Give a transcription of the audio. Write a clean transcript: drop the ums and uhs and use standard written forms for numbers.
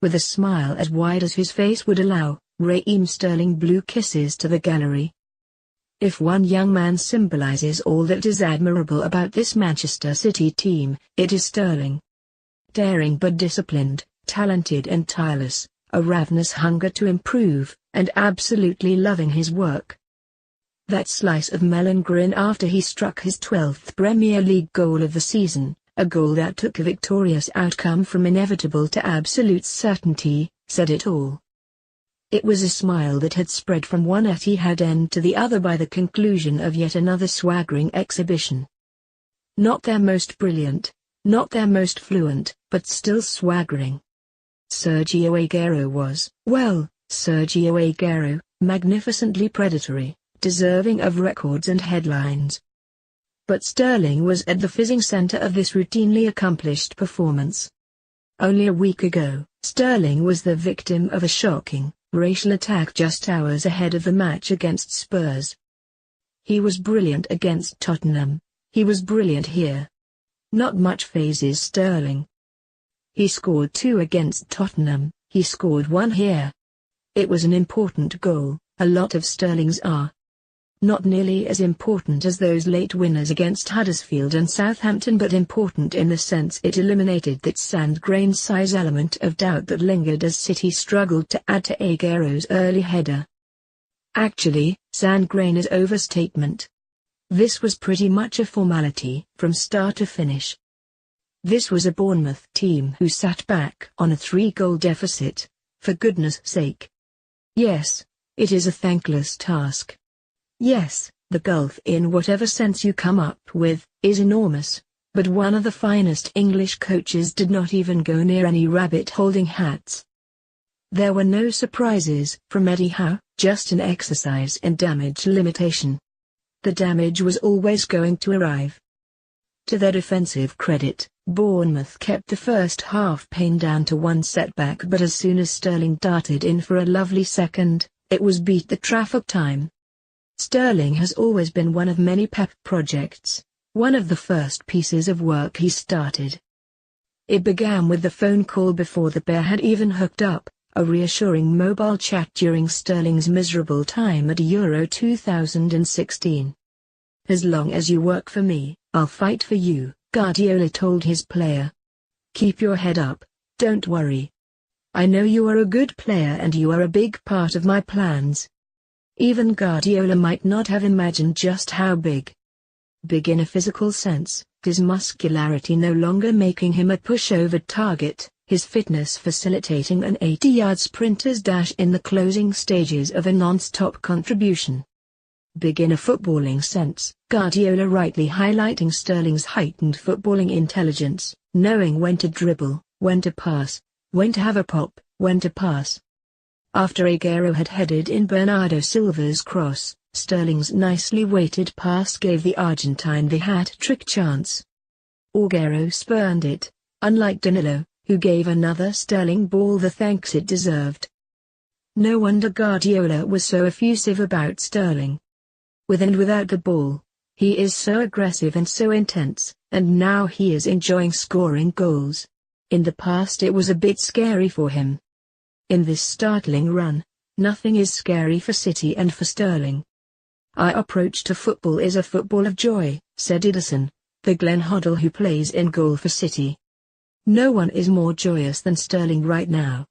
With a smile as wide as his face would allow, Raheem Sterling blew kisses to the gallery. If one young man symbolises all that is admirable about this Manchester City team, it is Sterling. Daring but disciplined, talented and tireless, a ravenous hunger to improve, and absolutely loving his work. That slice of melon grin after he struck his 12th Premier League goal of the season, a goal that took a victorious outcome from inevitable to absolute certainty, said it all. It was a smile that had spread from one Etihad end to the other by the conclusion of yet another swaggering exhibition. Not their most brilliant, not their most fluent, but still swaggering. Sergio Aguero was, well, Sergio Aguero, magnificently predatory, deserving of records and headlines. But Sterling was at the fizzing center of this routinely accomplished performance. Only a week ago, Sterling was the victim of a shocking, racial attack just hours ahead of the match against Spurs. He was brilliant against Tottenham, he was brilliant here. Not much phases Sterling. He scored 2 against Tottenham, he scored 1 here. It was an important goal, a lot of Sterling's are. Not nearly as important as those late winners against Huddersfield and Southampton, but important in the sense it eliminated that sand-grain size element of doubt that lingered as City struggled to add to Aguero's early header. Actually, sand-grain is overstatement. This was pretty much a formality from start to finish. This was a Bournemouth team who sat back on a 3-goal deficit, for goodness sake. Yes, it is a thankless task. Yes, the gulf in whatever sense you come up with, is enormous, but one of the finest English coaches did not even go near any rabbit-holding hats. There were no surprises from Eddie Howe, just an exercise in damage limitation. The damage was always going to arrive. To their defensive credit, Bournemouth kept the first half pained down to 1 setback, but as soon as Sterling darted in for a lovely second, it was beat the traffic time. Sterling has always been one of many Pep projects, one of the first pieces of work he started. It began with the phone call before the pair had even hooked up, a reassuring mobile chat during Sterling's miserable time at Euro 2016. "As long as you work for me, I'll fight for you," Guardiola told his player. "Keep your head up, don't worry. I know you are a good player and you are a big part of my plans." Even Guardiola might not have imagined just how big. Big in a physical sense, his muscularity no longer making him a pushover target, his fitness facilitating an 80-yard sprinter's dash in the closing stages of a non-stop contribution. Big in a footballing sense, Guardiola rightly highlighting Sterling's heightened footballing intelligence, knowing when to dribble, when to pass, when to have a pop, when to pass. After Aguero had headed in Bernardo Silva's cross, Sterling's nicely weighted pass gave the Argentine the hat-trick chance. Aguero spurned it, unlike Danilo, who gave another Sterling ball the thanks it deserved. No wonder Guardiola was so effusive about Sterling. With and without the ball, he is so aggressive and so intense, and now he is enjoying scoring goals. In the past it was a bit scary for him. In this startling run, nothing is scary for City and for Sterling. "Our approach to football is a football of joy," said Ederson, the Glenn Hoddle who plays in goal for City. "No one is more joyous than Sterling right now.